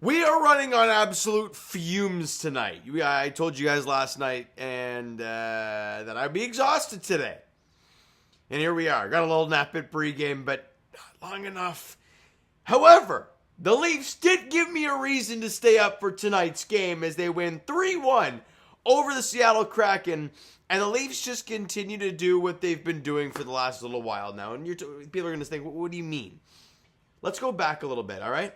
We are running on absolute fumes tonight. I told you guys last night and that I'd be exhausted today. And here we are. Got a little nap at pregame, but not long enough. However, the Leafs did give me a reason to stay up for tonight's game as they win 3-1 over the Seattle Kraken. And the Leafs just continue to do what they've been doing for the last little while now. And people are going to think, what do you mean? Let's go back a little bit, all right?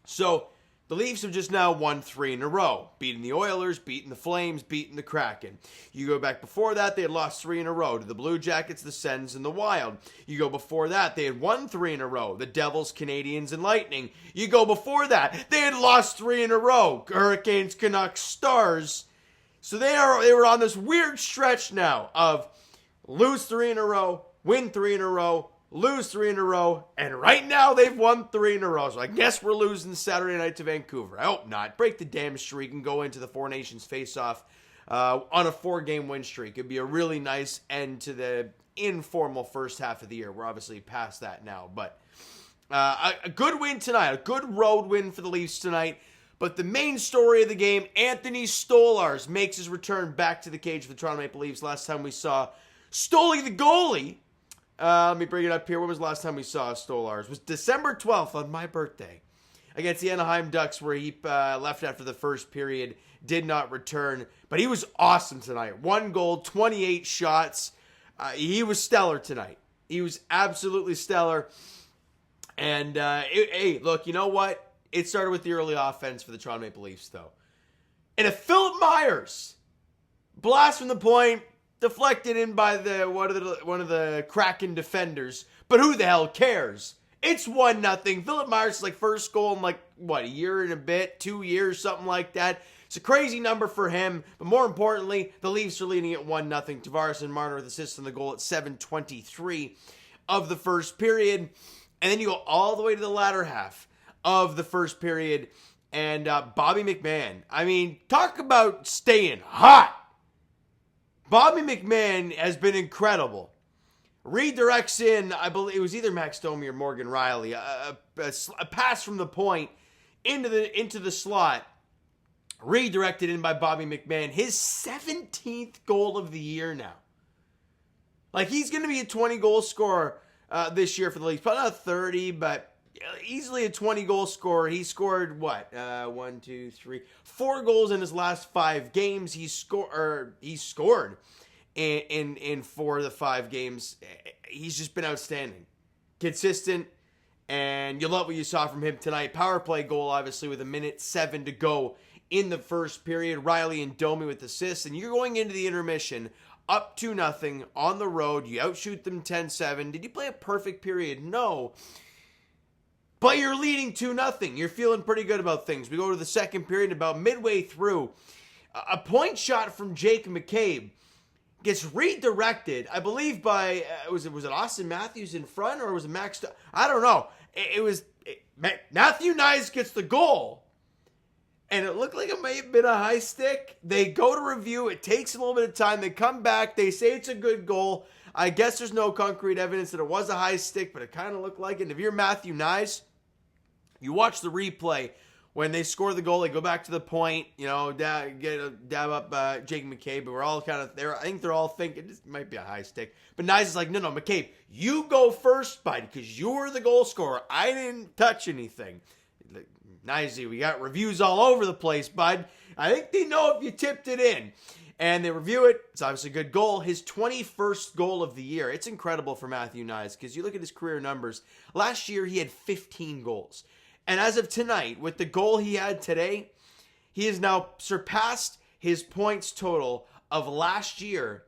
So, the Leafs have just now won 3 in a row. Beating the Oilers, beating the Flames, beating the Kraken. You go back before that, they had lost 3 in a row to the Blue Jackets, the Sens, and the Wild. You go before that, they had won 3 in a row. The Devils, Canadiens, and Lightning. You go before that, they had lost 3 in a row. Hurricanes, Canucks, Stars. So they were on this weird stretch now of lose 3 in a row, win 3 in a row, lose 3 in a row, and right now they've won 3 in a row. So I guess we're losing Saturday night to Vancouver. I hope not. Break the damn streak and go into the Four Nations Faceoff on a 4-game win streak. It'd be a really nice end to the informal first half of the year. We're obviously past that now, but a good win tonight, a good road win for the Leafs tonight. But the main story of the game, Anthony Stolarz makes his return back to the cage for the Toronto Maple Leafs. Last time we saw Stoley the goalie. Let me bring it up here. When was the last time we saw Stolarz? It was December 12th on my birthday against the Anaheim Ducks, where he left after the first period, did not return. But he was awesome tonight. 1 goal, 28 shots. He was stellar tonight. He was absolutely stellar. And, hey, look, you know what? It started with the early offense for the Toronto Maple Leafs, though. And if Philip Myers, blast from the point, deflected in by one of the Kraken defenders, but who the hell cares? It's 1-0. Philip Myers' first goal in a year and a bit, 2 years, something like that. It's a crazy number for him, but more importantly, the Leafs are leading at 1-0. Tavares and Marner with assists on the goal at 7:23 of the first period, and then you go all the way to the latter half of the first period, and Bobby McMann. I mean, talk about staying hot. Bobby McMann has been incredible. Redirects in, I believe it was either Max Domi or Morgan Riley, a pass from the point into the slot, redirected in by Bobby McMann. His 17th goal of the year now. He's going to be a 20-goal scorer this year for the Leafs. Probably not 30, but easily a 20-goal scorer. He scored, 4 goals in his last 5 games. He scored in 4 of the 5 games. He's just been outstanding. Consistent, and you love what you saw from him tonight. Power play goal, obviously, with 1:07 to go in the first period. Riley and Domi with assists, and you're going into the intermission up 2-0 on the road. You outshoot them 10-7. Did you play a perfect period? No. But you're leading 2-0. You're feeling pretty good about things. We go to the second period, about midway through. A point shot from Jake McCabe gets redirected, I believe, by, was it Austin Matthews in front, or was it Max? I don't know. Matthew Knies gets the goal. And it looked like it may have been a high stick. They go to review. It takes a little bit of time. They come back. They say it's a good goal. I guess there's no concrete evidence that it was a high stick, but it kind of looked like it. And if you're Matthew Knies, you watch the replay when they score the goal. They go back to the point, dab up Jake McCabe. But we're all kind of there. I think they're all thinking this might be a high stick. But Knies is like, no, McCabe, you go first, bud, because you're the goal scorer. I didn't touch anything. Knies, we got reviews all over the place, bud. I think they know if you tipped it in. And they review it. It's obviously a good goal. His 21st goal of the year. It's incredible for Matthew Knies because you look at his career numbers. Last year, he had 15 goals. And as of tonight, with the goal he had today, he has now surpassed his points total of last year.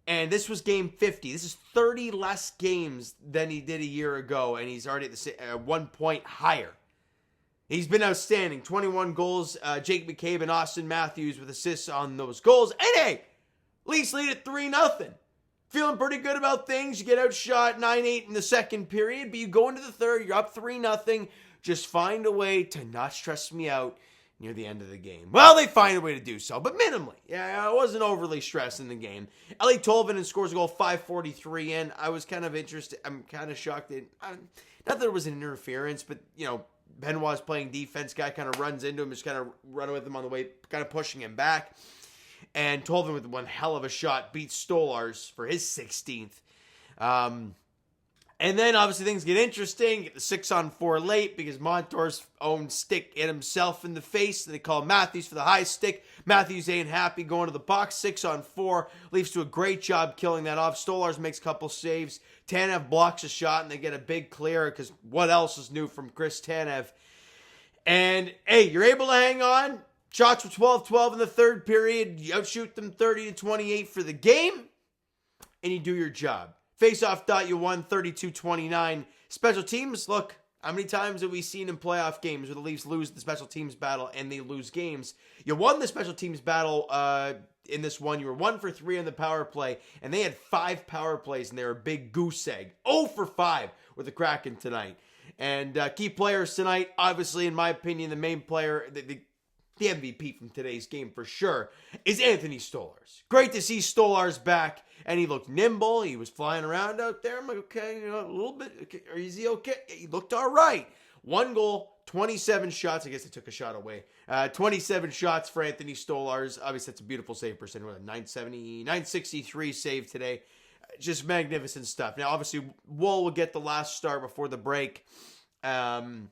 And this was game 50. This is 30 less games than he did a year ago. And he's already at 1 point higher. He's been outstanding. 21 goals. Jake McCabe and Austin Matthews with assists on those goals. And hey, Leafs lead at 3-0. Feeling pretty good about things. You get outshot 9-8 in the second period. But you go into the third. You're up 3-0. Just find a way to not stress me out near the end of the game. Well, they find a way to do so, but minimally. Yeah, I wasn't overly stressed in the game. Ellie Tolvanen scores a goal 5:43 in. I was kind of interested. I'm kind of shocked that, not that it was an interference, but, Benoit's playing defense. Guy kind of runs into him, just kind of running with him on the way, kind of pushing him back. And Tolvin with one hell of a shot beats Stolarz for his 16th. And then obviously things get interesting. Get the 6-on-4 late because Montour's own stick hit himself in the face. And they call Matthews for the high stick. Matthews ain't happy going to the box. 6-on-4. Leafs do a great job killing that off. Stolarz makes a couple saves. Tanev blocks a shot and they get a big clear because what else is new from Chris Tanev? And hey, you're able to hang on. Shots were 12-12 in the third period. You outshoot them 30-28 for the game. And you do your job. Faceoff you won 32-29. Special teams, look, how many times have we seen in playoff games where the Leafs lose the special teams battle and they lose games? You won the special teams battle in this one. You were 1 for 3 on the power play, and they had 5 power plays, and they were a big goose egg. 0 for 5 with the Kraken tonight. And key players tonight, obviously, in my opinion, the main player, the MVP from today's game for sure, is Anthony Stolarz. Great to see Stolarz back. And he looked nimble. He was flying around out there. I'm like, okay, a little bit. Okay, is he okay? He looked all right. 1 goal, 27 shots. I guess they took a shot away. 27 shots for Anthony Stolarz. Obviously, that's a beautiful save percentage. 963 save today. Just magnificent stuff. Now, obviously, Wool will get the last start before the break in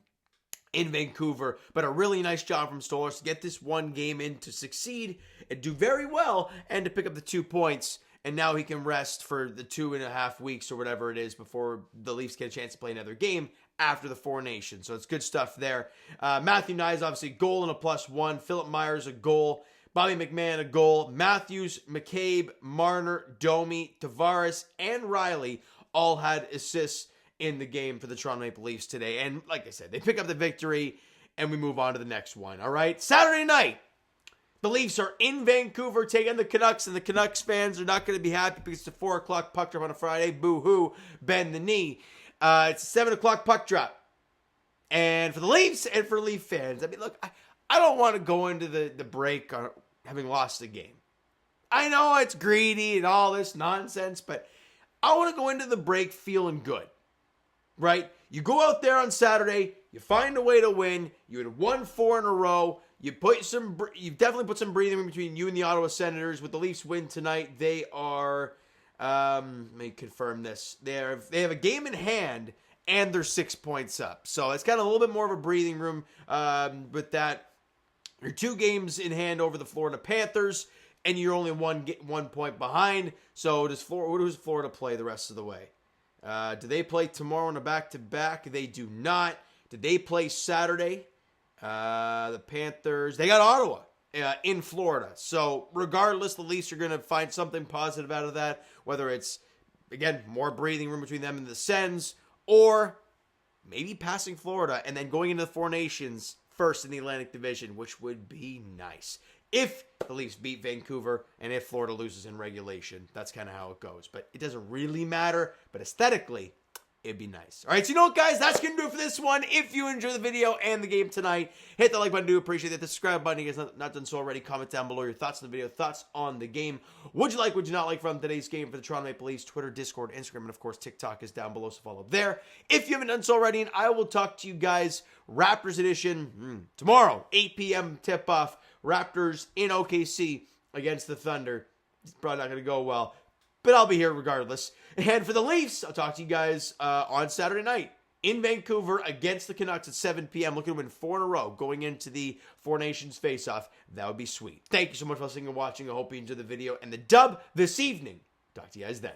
Vancouver. But a really nice job from Stolarz to get this one game in to succeed and do very well and to pick up the 2 points. And now he can rest for the 2.5 weeks or whatever it is before the Leafs get a chance to play another game after the Four Nations. So it's good stuff there. Matthew Knies, obviously, goal and a +1. Philip Myers, a goal. Bobby McMahon, a goal. Matthews, McCabe, Marner, Domi, Tavares, and Riley all had assists in the game for the Toronto Maple Leafs today. And like I said, they pick up the victory, and we move on to the next one. All right? Saturday night. The Leafs are in Vancouver taking the Canucks, and the Canucks fans are not going to be happy because it's a 4 o'clock puck drop on a Friday. Boo-hoo, bend the knee. It's a 7 o'clock puck drop. And for the Leafs and for Leaf fans, I mean, look, I don't want to go into the break having lost the game. I know it's greedy and all this nonsense, but I want to go into the break feeling good, right? You go out there on Saturday, you find a way to win, you had won 4 in a row, you've definitely put some breathing room between you and the Ottawa Senators. With the Leafs win tonight, they are, let me confirm this, they have a game in hand, and they're 6 points up. So it's kind of a little bit more of a breathing room with that. You're 2 games in hand over the Florida Panthers, and you're only 1 point behind. So does Florida play the rest of the way? Do they play tomorrow in a back-to-back? They do not. Did they play Saturday? The Panthers, they got Ottawa in Florida. So regardless, the Leafs are going to find something positive out of that, whether it's, again, more breathing room between them and the Sens, or maybe passing Florida and then going into the Four Nations first in the Atlantic Division, which would be nice. If the Leafs beat Vancouver and if Florida loses in regulation, that's kind of how it goes. But it doesn't really matter, but aesthetically, it'd be nice. All right, so you know what, guys? That's going to do it for this one. If you enjoyed the video and the game tonight, hit the like button. Do appreciate it. The subscribe button, if you guys not done so already. Comment down below your thoughts on the video, thoughts on the game. Would you like, would you not like from today's game for the Toronto Maple Leafs? Twitter, Discord, Instagram, and of course, TikTok is down below, so follow there. If you haven't done so already, and I will talk to you guys Raptors edition tomorrow, 8 p.m. tip-off. Raptors in OKC against the Thunder. It's probably not going to go well, but I'll be here regardless. And for the Leafs, I'll talk to you guys on Saturday night in Vancouver against the Canucks at 7 p.m. Looking to win 4 in a row going into the Four Nations Faceoff. That would be sweet. Thank you so much for listening and watching. I hope you enjoyed the video and the dub this evening. Talk to you guys then.